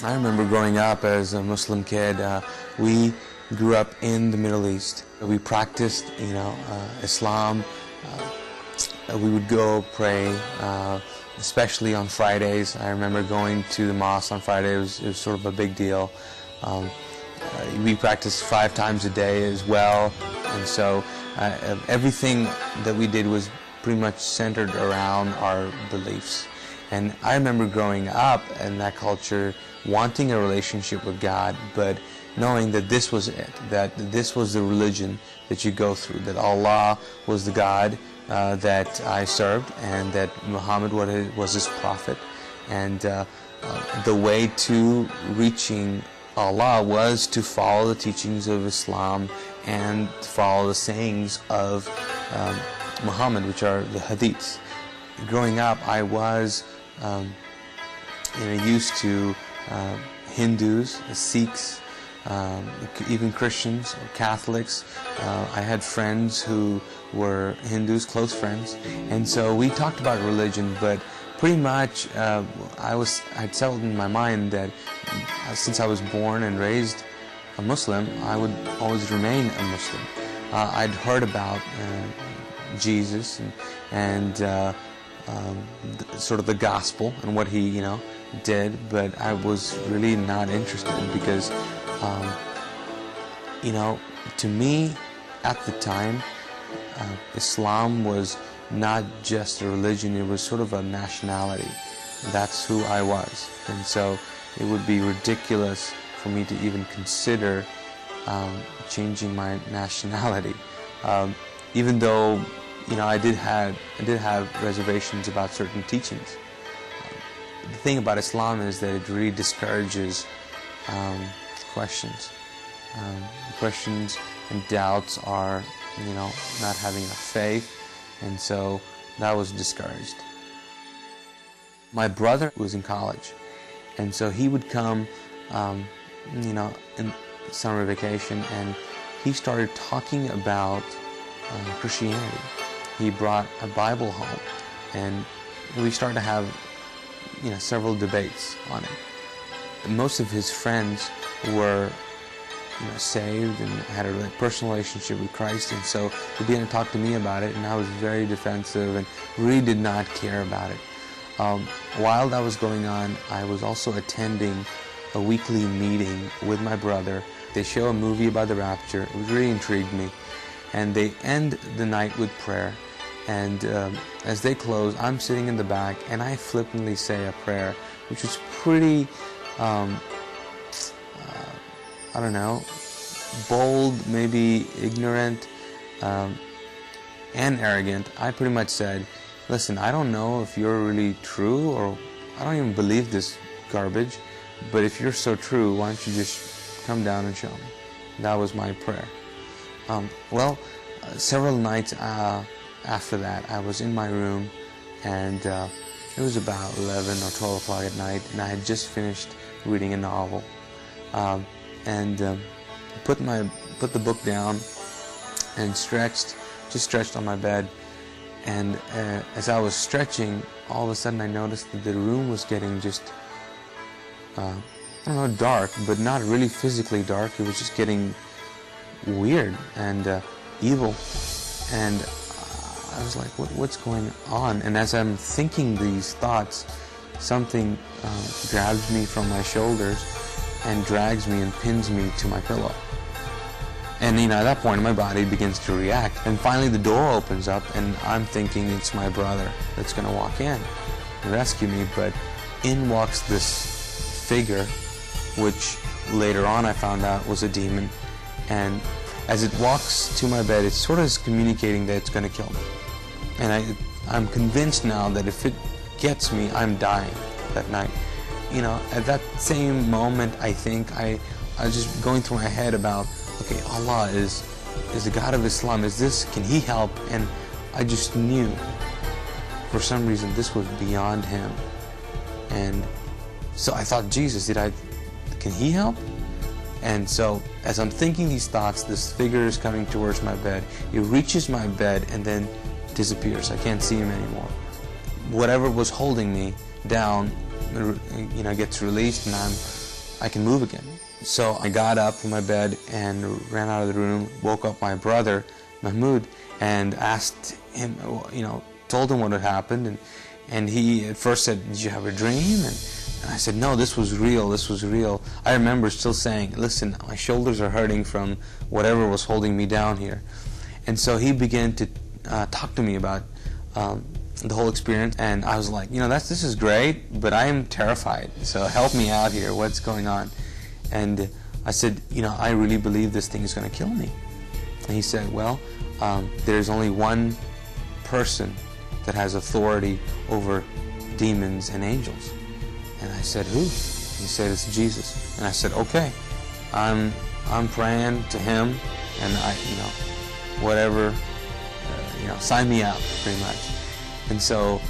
I remember growing up as a Muslim kid. We grew up in the Middle East. We practiced, Islam. We would go pray, especially on Fridays. I remember going to the mosque on Friday. It was sort of a big deal. We practiced 5 times a day as well, and so everything that we did was pretty much centered around our beliefs. And I remember growing up in that culture, wanting a relationship with God, but knowing that this was it, that this was the religion that you go through, that Allah was the God that I served, and that Muhammad was his prophet, and the way to reaching Allah was to follow the teachings of Islam and follow the sayings of Muhammad, which are the hadiths. Growing up, I was used to Hindus, Sikhs, even Christians, or Catholics. I had friends who were Hindus, close friends, and so we talked about religion, but pretty much I'd settled in my mind that since I was born and raised a Muslim, I would always remain a Muslim. I'd heard about Jesus and sort of the gospel and what he did, but I was really not interested because to me at the time Islam was not just a religion, it was sort of a nationality. That's who I was, and so it would be ridiculous for me to even consider changing my nationality, even though I did have reservations about certain teachings. The thing about Islam is that it really discourages questions. Questions and doubts are, not having enough faith, and so that was discouraged. My brother was in college, and so he would come, in summer vacation, and he started talking about Christianity. He brought a Bible home, and we started to have, several debates on it. Most of his friends were, saved and had a personal relationship with Christ, and so he began to talk to me about it, and I was very defensive and really did not care about it. While that was going on, I was also attending a weekly meeting with my brother. They show a movie about the rapture. It really intrigued me, and they end the night with prayer. And as they close, I'm sitting in the back, and I flippantly say a prayer, which was pretty, bold, maybe ignorant, and arrogant. I pretty much said, listen, I don't know if you're really true, or I don't even believe this garbage, but if you're so true, why don't you just come down and show me? That was my prayer. Several nights after that, I was in my room, and it was about 11 or 12 o'clock at night, and I had just finished reading a novel, and put the book down and stretched on my bed. And as I was stretching, all of a sudden I noticed that the room was getting just dark, but not really physically dark. It was just getting weird and evil, and I was like, what's going on? And as I'm thinking these thoughts, something grabs me from my shoulders and drags me and pins me to my pillow. And at that point my body begins to react, and finally the door opens up, and I'm thinking it's my brother that's going to walk in and rescue me, but in walks this figure, which later on I found out was a demon, and as it walks to my bed, it sort of is communicating that it's going to kill me. And I'm convinced now that if it gets me, I'm dying that night. At that same moment, I think I was just going through my head about, okay, Allah is the God of Islam. Can He help? And I just knew, for some reason, this was beyond Him. And so I thought, Jesus, can He help? And so, as I'm thinking these thoughts, this figure is coming towards my bed. It reaches my bed and then disappears. I can't see him anymore. Whatever was holding me down, gets released, and I'm I can move again. So I got up from my bed and ran out of the room, woke up my brother, Mahmoud, and asked him, told him what had happened. And he at first said, "Did you have a dream?" And I said, "No, this was real, this was real." I remember still saying, "Listen, my shoulders are hurting from whatever was holding me down here." And so he began to talk to me about the whole experience, and I was like, this is great, but I am terrified, so help me out here, what's going on? And I said, I really believe this thing is going to kill me. And he said, well, there's only one person that has authority over demons and angels. And I said, who? He said, it's Jesus. And I said, okay, I'm praying to him, and whatever, sign me out, pretty much. And so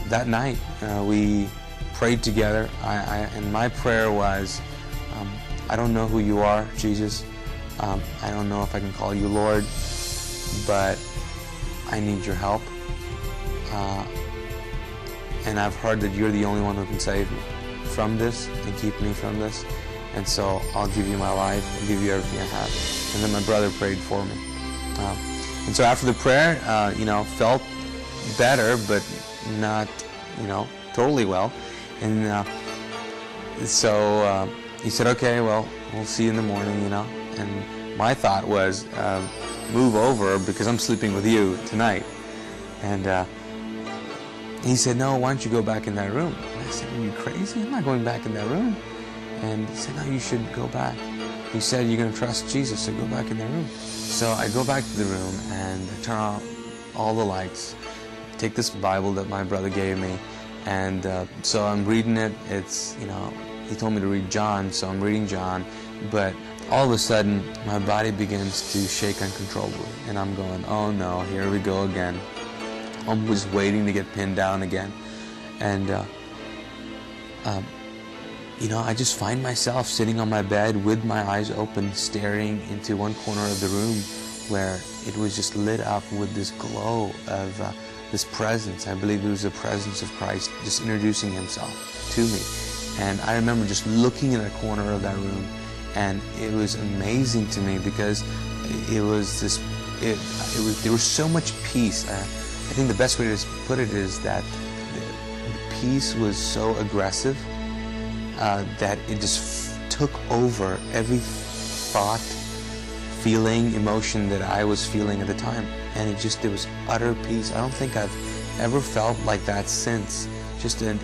that night we prayed together, and my prayer was, I don't know who you are, Jesus. I don't know if I can call you Lord, but I need your help. And I've heard that you're the only one who can save me from this and keep me from this. And so I'll give you my life, I'll give you everything I have. And then my brother prayed for me. And so after the prayer, felt better, but not, totally well. And so he said, okay, well, we'll see you in the morning, And my thought was, move over because I'm sleeping with you tonight. And he said, no, why don't you go back in that room? And I said, are you crazy? I'm not going back in that room. And he said, no, you should go back. He said, you're going to trust Jesus, so go back in that room. So I go back to the room and I turn on all the lights, take this Bible that my brother gave me, and so I'm reading it. It's, he told me to read John, so I'm reading John, but all of a sudden my body begins to shake uncontrollably, and I'm going, oh no, here we go again. I'm just waiting to get pinned down again. And I just find myself sitting on my bed with my eyes open, staring into one corner of the room where it was just lit up with this glow of this presence. I believe it was the presence of Christ just introducing himself to me. And I remember just looking in a corner of that room, and it was amazing to me because there was so much peace. I think the best way to put it is that the peace was so aggressive that it just took over every thought, feeling, emotion that I was feeling at the time. And there was utter peace. I don't think I've ever felt like that since. Just an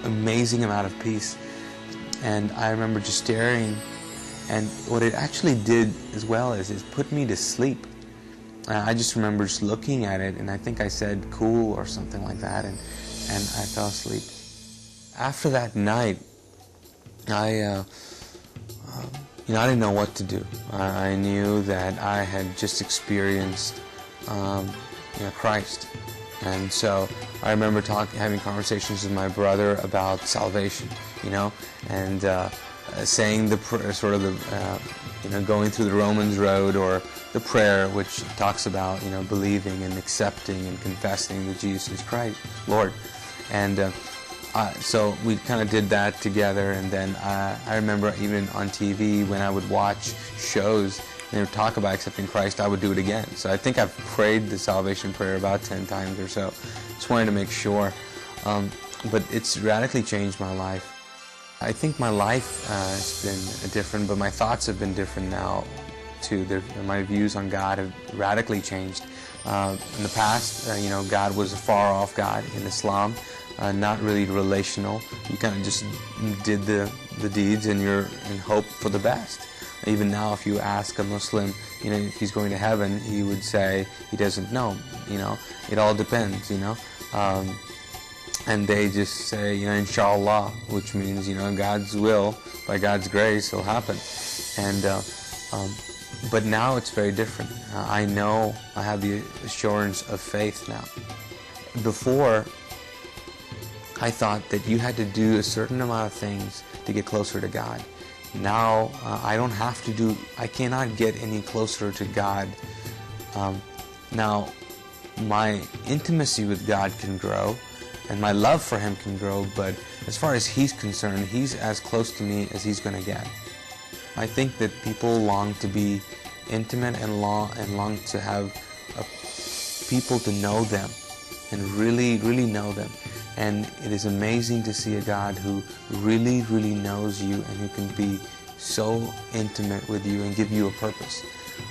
amazing amount of peace. And I remember just staring, and what it actually did as well is it put me to sleep. I just remember just looking at it, and I think I said cool or something like that, and I fell asleep. After that night, I didn't know what to do. I knew that I had just experienced Christ. And so I remember having conversations with my brother about salvation, and saying the sort of the, going through the Romans road, or the prayer which talks about, believing and accepting and confessing that Jesus is Christ, Lord. And so we kind of did that together. And then I remember even on TV when I would watch shows and they would talk about accepting Christ, I would do it again. So I think I've prayed the salvation prayer about 10 times or so. Just wanted to make sure. But it's radically changed my life. I think my life has been different, but my thoughts have been different now too. My views on God have radically changed. In the past, God was a far-off God in Islam, not really relational. You kind of just did the deeds and you're in hope for the best. Even now, if you ask a Muslim, if he's going to heaven, he would say he doesn't know. It all depends. And they just say, inshallah, which means, God's will, by God's grace, will happen. And but now it's very different. I know I have the assurance of faith now. Before, I thought that you had to do a certain amount of things to get closer to God. Now, I cannot get any closer to God. Now, my intimacy with God can grow, and my love for Him can grow, but as far as He's concerned, He's as close to me as He's going to get. I think that people long to be intimate and long to have people to know them and really, really know them. And it is amazing to see a God who really, really knows you and who can be so intimate with you and give you a purpose.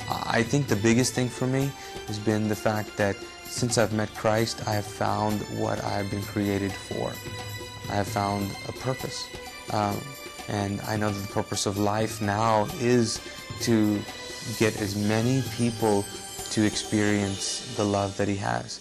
I think the biggest thing for me has been the fact that since I've met Christ, I have found what I've been created for. I have found a purpose. And I know that the purpose of life now is to get as many people to experience the love that He has.